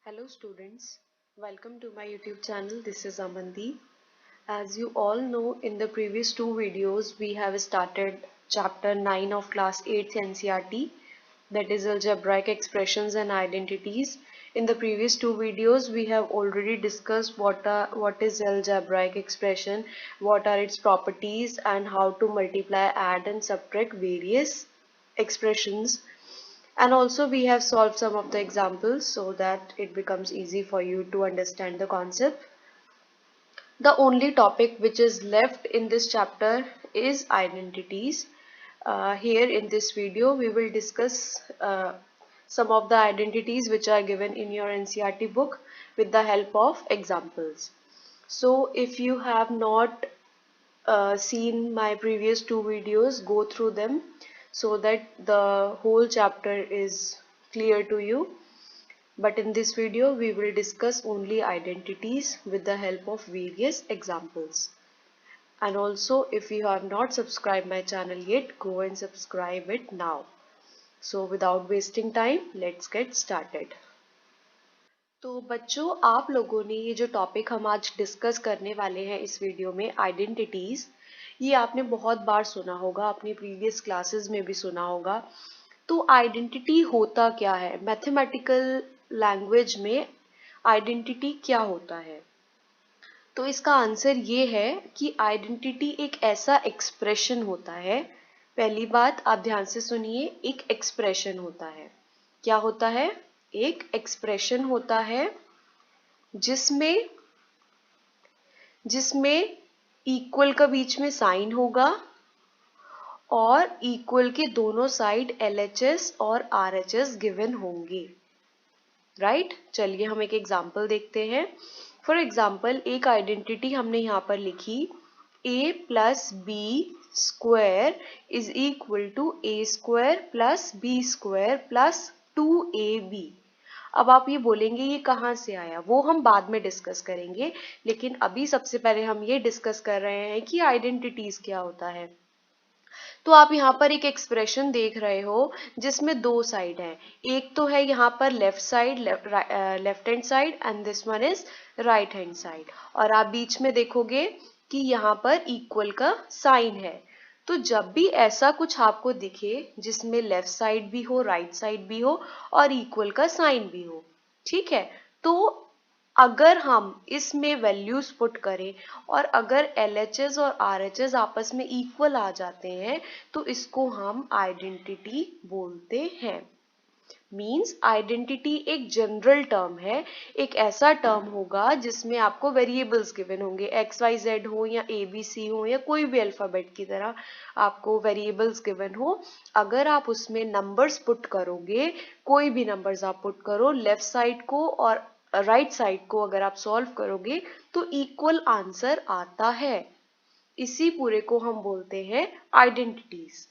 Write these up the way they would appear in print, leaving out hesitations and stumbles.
Hello students, welcome to my YouTube channel. This is Amandeep. As you all know, in the previous two videos we have started chapter 9 of class 8 NCERT, that is algebraic expressions and identities. In the previous two videos we have already discussed what is algebraic expression, what are its properties, and how to multiply, add and subtract various expressions. And also we have solved some of the examples so that it becomes easy for you to understand the concept. The only topic which is left in this chapter is identities. Here in this video we will discuss some of the identities which are given in your NCERT book with the help of examples. So if you have not seen my previous two videos, go through them so that the whole chapter is clear to you. But in this video we will discuss only identities with the help of various examples. And also, if you have not subscribed my channel yet, go and subscribe it now. So without wasting time, let's get started. तो बच्चों, आप लोगों ने ये जो topic हम आज discuss करने वाले हैं इस वीडियो में, आइडेंटिटीज, ये आपने बहुत बार सुना होगा, अपनी प्रीवियस क्लासेस में भी सुना होगा. तो आइडेंटिटी होता क्या है? मैथमेटिकल लैंग्वेज में आइडेंटिटी क्या होता है? तो इसका आंसर ये है कि आइडेंटिटी एक ऐसा एक्सप्रेशन होता है. पहली बात आप ध्यान से सुनिए, एक एक्सप्रेशन होता है. क्या होता है? एक एक्सप्रेशन होता है जिसमें इक्वल का बीच में साइन होगा और इक्वल के दोनों साइड LHS और RHS गिवन होंगे. राइट? चलिए हम एक एग्जांपल देखते हैं. फॉर एग्जांपल एक आइडेंटिटी हमने यहाँ पर लिखी, a plus b square is equal to a square plus b square plus 2ab. अब आप ये बोलेंगे ये कहाँ से आया, वो हम बाद में डिस्कस करेंगे, लेकिन अभी सबसे पहले हम ये डिस्कस कर रहे हैं कि आइडेंटिटीज क्या होता है. तो आप यहाँ पर एक एक्सप्रेशन देख रहे हो जिसमें दो साइड है. एक तो है यहाँ पर left side, left hand side, and this one is right hand side. और आप बीच में देखोगे कि यहाँ पर इक्वल का साइन है. तो जब भी ऐसा कुछ आपको दिखे जिसमें लेफ्ट साइड भी हो, राइट साइड भी हो और इक्वल का साइन भी हो, ठीक है, तो अगर हम इसमें वैल्यूज पुट करें और अगर LHS और RHS आपस में इक्वल आ जाते हैं तो इसको हम आइडेंटिटी बोलते हैं. मीन्स आइडेंटिटी एक जनरल टर्म है, एक ऐसा टर्म होगा जिसमें आपको वेरिएबल्स गिवन होंगे, XYZ हो या ABC हो या कोई भी अल्फाबेट की तरह आपको वेरिएबल्स गिवन हो. अगर आप उसमें नंबर्स पुट करोगे, कोई भी नंबर्स आप पुट करो, लेफ्ट साइड को और राइट साइड को अगर आप सॉल्व करोगे तो इक्वल आंसर आता है. इसी पूरे को हम बोलते हैं आइडेंटिटीज.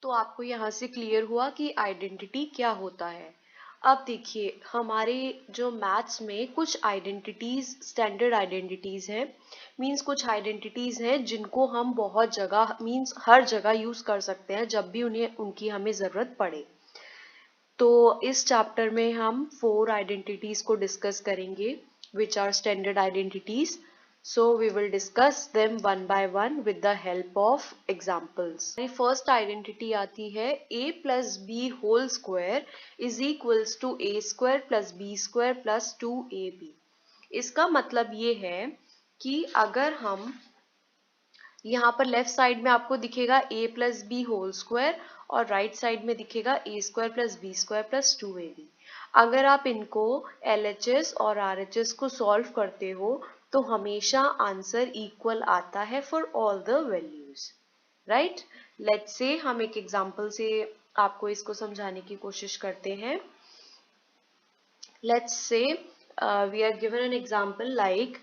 तो आपको यहाँ से क्लियर हुआ कि आइडेंटिटी क्या होता है. अब देखिए, हमारे जो मैथ्स में कुछ आइडेंटिटीज स्टैंडर्ड आइडेंटिटीज हैं. मीन्स कुछ आइडेंटिटीज हैं जिनको हम बहुत जगह, मीन्स हर जगह यूज कर सकते हैं जब भी उनकी हमें जरूरत पड़े. तो इस चैप्टर में हम 4 आइडेंटिटीज को डिस्कस करेंगे which are standard identities. So we will discuss them one by one with the help of examples. हमारी फर्स्ट आइडेंटिटी आती है a plus b whole square is equals to a square plus b square plus 2ab. इसका मतलब ये है कि अगर हम यहाँ पर लेफ्ट साइड में आपको दिखेगा a plus b whole square और राइट साइड में दिखेगा a square plus b square plus 2ab. अगर आप इनको LHS और RHS को सॉल्व करते हो तो हमेशा आंसर इक्वल आता है for all the values. Right? Let's say हम एक एग्जांपल से आपको इसको समझाने की कोशिश करते हैं. Let's say we are given an example like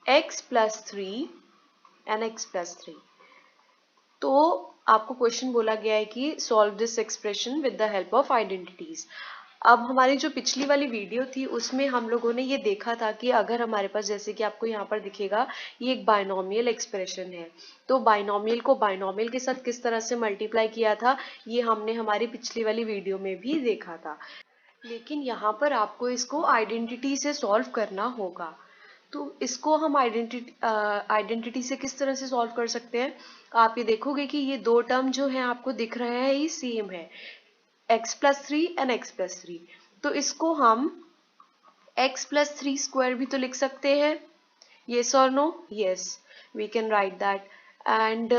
x plus 3 and x plus 3. तो आपको क्वेश्चन बोला गया है कि solve this expression with the help of identities. अब हमारी जो पिछली वाली वीडियो थी उसमें हम लोगों ने ये देखा था कि अगर हमारे पास, जैसे कि आपको यहाँ पर दिखेगा, ये एक बाइनोमियल एक्सप्रेशन है, तो बाइनोमियल को बाइनोमियल के साथ किस तरह से मल्टीप्लाई किया था ये हमने हमारी पिछली वाली वीडियो में भी देखा था. लेकिन यहाँ पर आपको इसको आइडेंटिटी से सॉल्व करना होगा। तो इसको हम आइडेंटिटी से किस तरह से सॉल्व कर सकते हैं? आप ये देखोगे कि ये दो टर्म जो है आपको दिख रहे हैं ये सेम है, x+3 एंड x+3। तो इसको हम x+3 स्क्वायर भी तो लिख सकते हैं, yes or no? yes, we can write that। And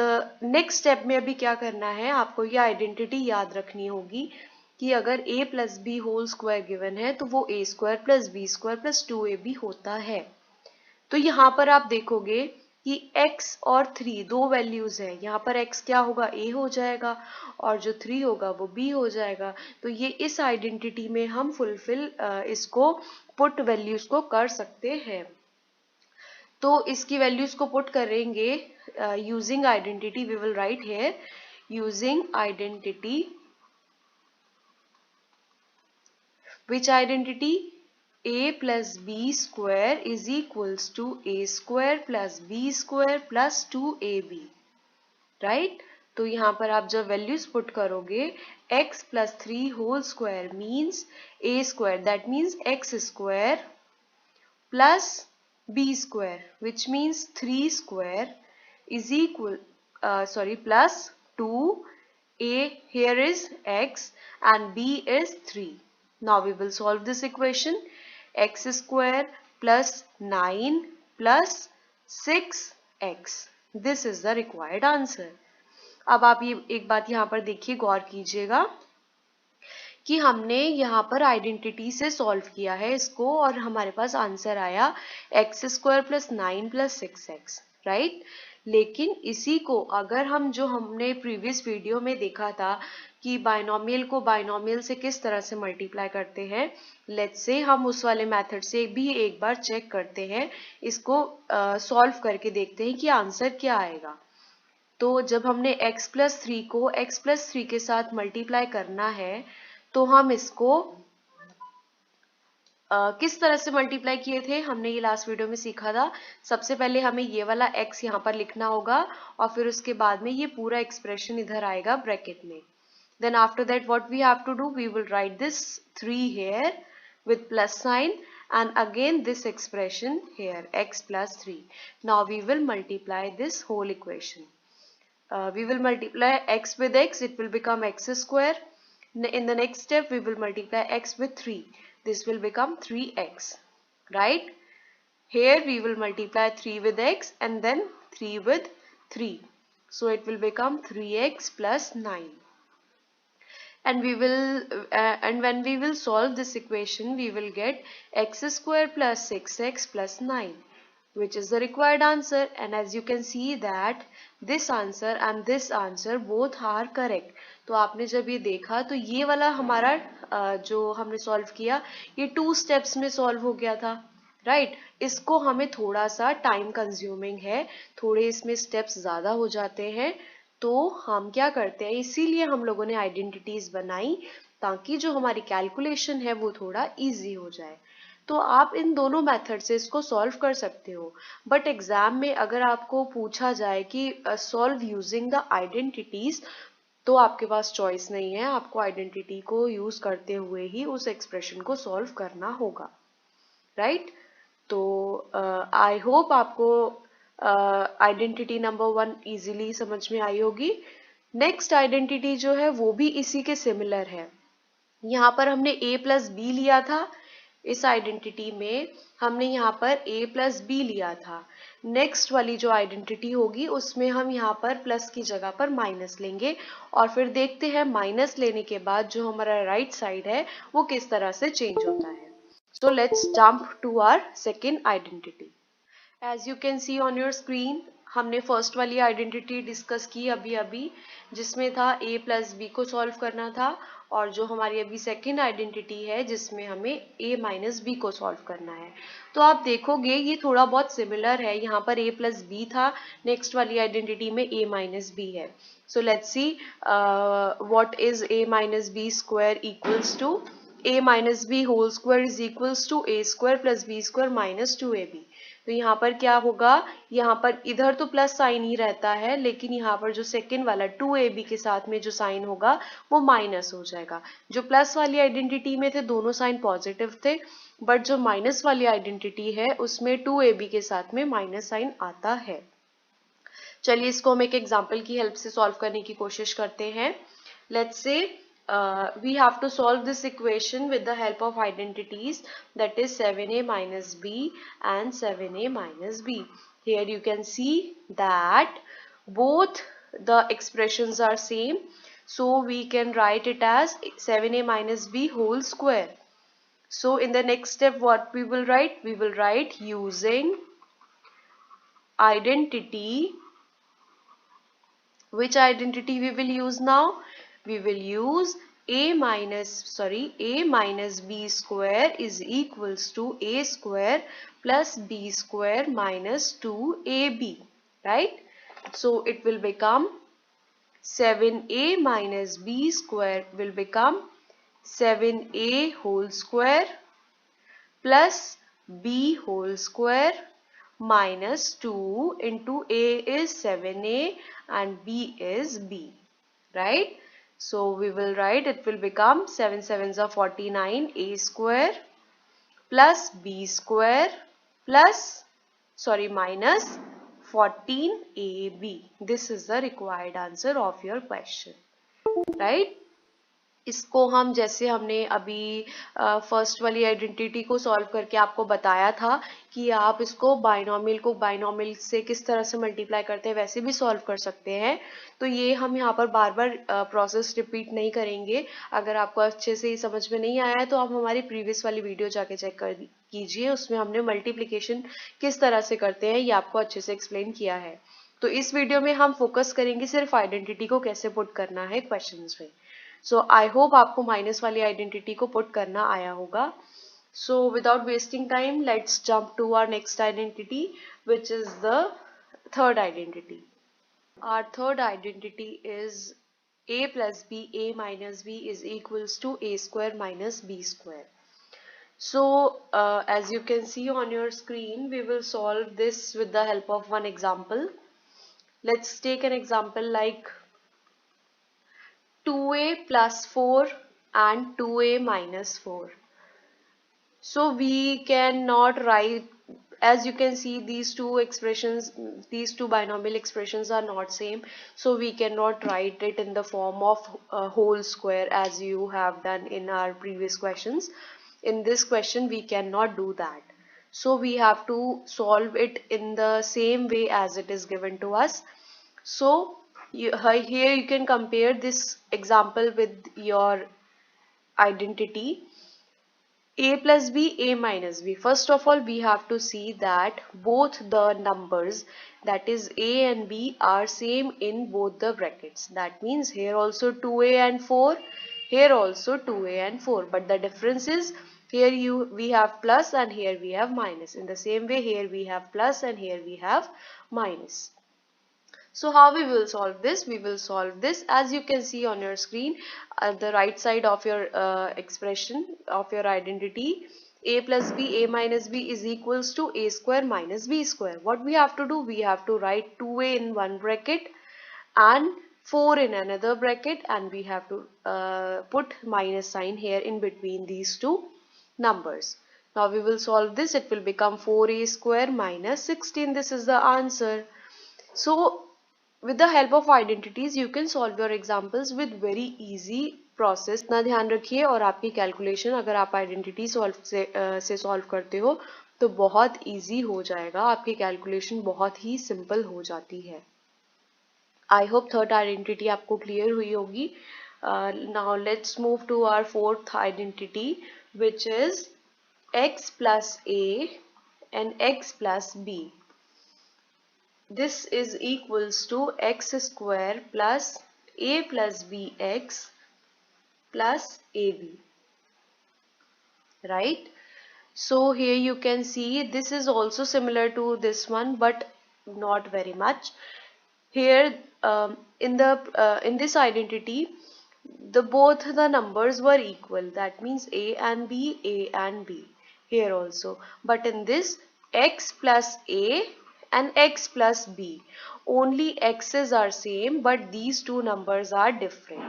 next step में अभी क्या करना है, आपको ये आइडेंटिटी याद रखनी होगी कि अगर a plus b whole square given है तो वो a square plus b square plus 2ab होता है। तो यहाँ पर आप देखोगे कि x और 3 दो वैल्यूज है, यहाँ पर x क्या होगा, a हो जाएगा और जो 3 होगा वो b हो जाएगा। तो ये इस आइडेंटिटी में हम फुलफिल इसको पुट वैल्यूज को कर सकते हैं। तो इसकी वैल्यूज को पुट करेंगे using identity. We will write here using identity, which identity? a plus b square is equals to a square plus b square plus 2ab, right? तो यहाँ पर आप जब वैल्यूज पुट करोगे x plus 3 whole square means a square, that means x square plus b square, which means 3 square is equal plus 2, a here is x and b is 3. Now we will solve this equation, x square plus 9 plus 6x, this is the required answer। अब आप ये एक बात यहाँ पर देखिए, गौर कीजिएगा कि हमने यहाँ पर आइडेंटिटी से सॉल्व किया है इसको और हमारे पास आंसर आया x square plus 9 plus 6x, right. लेकिन इसी को अगर हम जो हमने प्रीवियस वीडियो में देखा था कि बाइनोमियल को बाइनोमियल से किस तरह से मल्टीप्लाई करते हैं, लेट्स से हम उस वाले मेथड से भी एक बार चेक करते हैं, इसको सॉल्व करके देखते हैं कि आंसर क्या आएगा। तो जब हमने x+3 को x+3 के साथ मल्टीप्लाई करना है तो हम इसको किस तरह से मल्टीप्लाई किए थे, हमने ये लास्ट वीडियो में सीखा था। सबसे पहले हमें ये वाला x यहाँ पर लिखना होगा और फिर उसके बाद में ये पूरा एक्सप्रेशन इधर आएगा ब्रैकेट में। Then after that what we have to do, we will write this 3 here with plus sign and again this expression here x plus 3. Now we will multiply this whole equation. We will multiply x with x, it will become x square. In the next step we will multiply x with 3, this will become 3x, right? Here we will multiply 3 with x and then 3 with 3, so it will become 3x plus 9, and we will and when we will solve this equation we will get x square plus 6x plus 9, which is the required answer। and as you can see that this answer and this answer both are correct। तो आपने जब ये देखा तो ये वाला हमारा जो हमने सॉल्व किया ये 2 स्टेप्स में सॉल्व हो गया था, राइट। इसको हमें थोड़ा सा टाइम कंज्यूमिंग है, थोड़े इसमें स्टेप्स ज़्यादा हो जाते हैं, तो हम क्या करते हैं, इसीलिए हम लोगों ने आइडेंटिटीज बनाई ताकि जो हमारी कैलकुलेशन है वो थोड़ा इजी हो जाए। तो आप इन दोनों मेथड से इसको सॉल्व कर सकते हो, बट एग्जाम में अगर आपको पूछा जाए कि सॉल्व यूजिंग द आइडेंटिटीज, तो आपके पास चॉइस नहीं है, आपको आइडेंटिटी को यूज करते हुए ही उस एक्सप्रेशन को सॉल्व करना होगा, राइट। तो आई होप आपको आइडेंटिटी नंबर 1 इजीली समझ में आई होगी। नेक्स्ट आइडेंटिटी जो है वो भी इसी के सिमिलर है। यहाँ पर हमने a प्लस बी लिया था, इस आइडेंटिटी में हमने यहाँ पर a प्लस बी लिया था। नेक्स्ट वाली जो आइडेंटिटी होगी उसमें हम यहाँ पर प्लस की जगह पर माइनस लेंगे और फिर देखते हैं माइनस लेने के बाद जो हमारा राइट साइड है वो किस तरह से चेंज होता है। So let's jump to our second identity. As you can see on your screen, हमने फर्स्ट वाली आइडेंटिटी डिस्कस की अभी अभी, जिसमें था a प्लस बी को सॉल्व करना था, और जो हमारी अभी सेकेंड आइडेंटिटी है जिसमें हमें a माइनस बी को सॉल्व करना है। तो आप देखोगे ये थोड़ा बहुत सिमिलर है, यहाँ पर a प्लस बी था, नेक्स्ट वाली आइडेंटिटी में a माइनस बी है। So let's see what is a minus b square equals to a minus b whole square is equals to a square plus b square minus 2ab. तो यहाँ पर क्या होगा, यहाँ पर इधर तो प्लस साइन ही रहता है, लेकिन यहाँ पर जो सेकेंड वाला 2ab के साथ में जो साइन होगा वो माइनस हो जाएगा। जो प्लस वाली आइडेंटिटी में थे दोनों साइन पॉजिटिव थे, बट जो माइनस वाली आइडेंटिटी है उसमें 2ab के साथ में माइनस साइन आता है। चलिए इसको हम एक एग्जाम्पल की हेल्प से सॉल्व करने की कोशिश करते हैं। लेट्स से we have to solve this equation with the help of identities, that is 7a minus b and 7a minus b. Here you can see that both the expressions are same, so we can write it as 7a minus b whole square. So in the next step what we will write? We will write using identity. Which identity we will use now? We will use a minus b square is equals to a square plus b square minus 2ab, right? So it will become 7a minus b square will become 7a whole square plus b whole square minus 2 into a is 7a and b is b, right? So we will write, it will become 7 7s are 49 a square plus b square plus minus 14ab. This is the required answer of your question, right? इसको हम जैसे हमने अभी first वाली identity को solve करके आपको बताया था कि आप इसको बाइनोमियल को बाइनोमियल से किस तरह से मल्टीप्लाई करते हैं वैसे भी सॉल्व कर सकते हैं। तो ये हम यहाँ पर बार बार प्रोसेस रिपीट नहीं करेंगे। अगर आपको अच्छे से समझ में नहीं आया है तो आप हमारी प्रीवियस वाली वीडियो जाके चेक कर कीजिए, उसमें हमने मल्टीप्लिकेशन किस तरह से करते हैं ये आपको अच्छे से एक्सप्लेन किया है। तो इस वीडियो में हम फोकस करेंगे सिर्फ आइडेंटिटी को कैसे पुट करना है क्वेश्चंस में। सो आई होप आपको माइनस वाली आइडेंटिटी को पुट करना आया होगा। So without wasting time let's jump to our next identity which is the third identity. Our third identity is a plus b, a minus b is equals to a square minus b square. So as you can see on your screen, we will solve this with the help of one example. Let's take an example like 2a plus 4 and 2a minus 4. So we cannot write, as you can see these two expressions, these two binomial expressions are not same, so we cannot write it in the form of a whole square as you have done in our previous questions. In this question we cannot do that, so we have to solve it in the same way as it is given to us. So here you can compare this example with your identity a plus b, a minus b. First of all, we have to see that both the numbers, that is a and b, are same in both the brackets. That means here also 2a and 4, here also 2a and 4. But the difference is here we have plus and here we have minus. In the same way, here we have plus and here we have minus. So how we will solve this? We will solve this as you can see on your screen at the right side of your expression of your identity. A plus b, a minus b is equals to a square minus b square. What we have to do? We have to write 2a in one bracket and 4 in another bracket, and we have to put minus sign here in between these two numbers. Now we will solve this. It will become 4a square minus 16. This is the answer. So with the help of identities you can solve your examples with very easy process. इतना ध्यान रखिए और आपकी calculation अगर आप identity से solve करते हो तो बहुत इजी हो जाएगा, आपकी कैलकुलेशन बहुत ही सिंपल हो जाती है। आई होप थर्ड आइडेंटिटी आपको क्लियर हुई होगी। Now let's move to our fourth identity which is x plus a and x plus b. This is equals to x square plus a plus bx plus ab, right? So here you can see this is also similar to this one but not very much. Here in this identity both the numbers were equal, that means a and b, a and b here also, but in this x plus a and x plus b. Only x's are same, but these two numbers are different.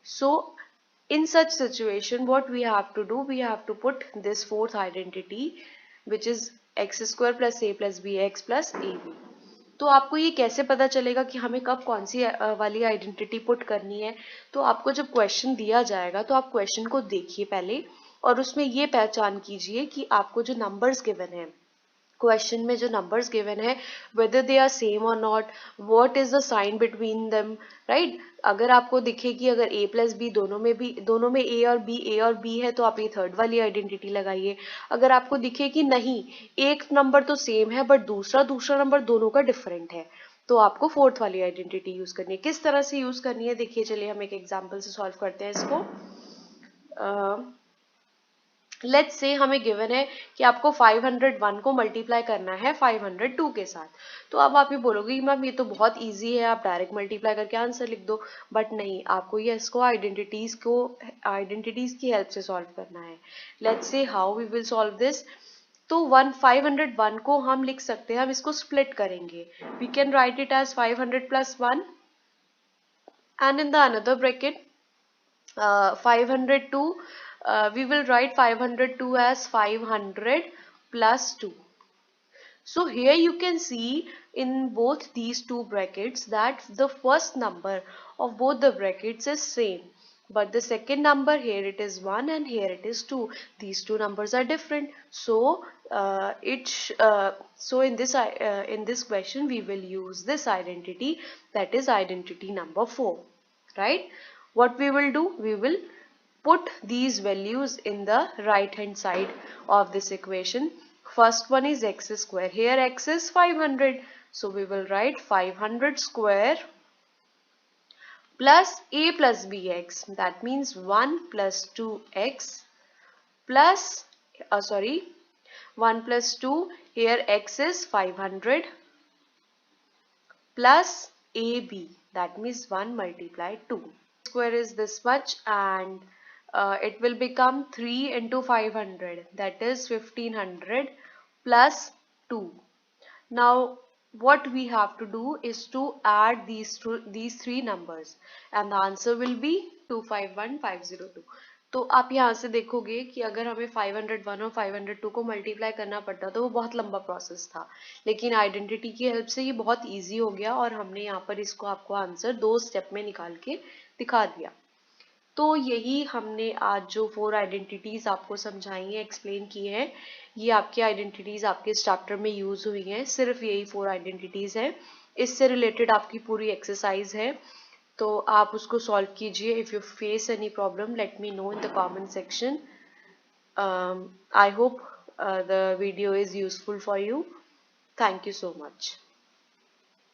So in such situation, what we have to do, we have to put this fourth identity, which is x square plus a plus b x plus ab. तो आपको ये कैसे पता चलेगा कि हमें कब कौन सी वाली आइडेंटिटी पुट करनी है? तो आपको जब क्वेश्चन दिया जाएगा तो आप क्वेश्चन को देखिए पहले, और उसमें ये पहचान कीजिए कि आपको जो नंबर्स गिवन है, क्वेश्चन में जो नंबर्स गिवन है, वेदर दे आर सेम और not, what is the sign between them, right? अगर आपको दिखे कि अगर a प्लस बी दोनों में a और b है, तो आप ये थर्ड वाली आइडेंटिटी लगाइए. अगर आपको दिखे कि नहीं, एक नंबर तो सेम है बट दूसरा नंबर दोनों का डिफरेंट है, तो आपको फोर्थ वाली आइडेंटिटी यूज करनी है. किस तरह से यूज करनी है देखिए, चलिए हम एक एग्जाम्पल से सॉल्व करते हैं इसको. लेट्स से हमें गिवन है कि आपको 501 को मल्टीप्लाई करना है 502 के साथ. तो अब आप ये बोलोगे कि मैम ये तो बहुत इजी है, आप डायरेक्ट मल्टीप्लाई करके आंसर लिख दो. बट नहीं, आपको ये इसको आइडेंटिटीज की हेल्प से सॉल्व करना है. Let's say how we will solve this. तो 501 को हम लिख सकते हैं, हम इसको स्प्लिट करेंगे. We can write it as 500 plus 1 and in the another bracket 502, we will write 502 as 500 plus 2. So here you can see in both these two brackets that the first number of both the brackets is same, but the second number, here it is 1 and here it is 2. These two numbers are different. So in this question we will use this identity, that is identity number 4, right? What we will do, we will put these values in the right hand side of this equation. First one is x square. Here x is 500. So we will write 500 square plus a plus bx. That means 1 plus 2x plus, 1 plus 2. Here x is 500 plus ab. That means 1 multiplied 2. Square is this much, and it will become 3 into 500, that is 1500 plus 2. Now what we have to do is to add these three numbers, and the answer will be 251502. तो आप यहाँ से देखोगे कि अगर हमें 501 और 502 को मल्टीप्लाई करना पड़ता तो वो बहुत लंबा प्रोसेस था, लेकिन आइडेंटिटी की हेल्प से ये बहुत इजी हो गया, और हमने यहाँ पर इसको आपको आंसर 2 स्टेप में निकाल के दिखा दिया. तो यही हमने आज जो 4 आइडेंटिटीज आपको समझाई हैं, एक्सप्लेन की हैं, ये आपकी आइडेंटिटीज आपके इस चैप्टर में यूज हुई हैं. सिर्फ यही 4 आइडेंटिटीज हैं. इससे रिलेटेड आपकी पूरी एक्सरसाइज है, तो आप उसको सॉल्व कीजिए. If you face any problem, let me know in the comment section. I hope the video is useful for you. Thank you so much.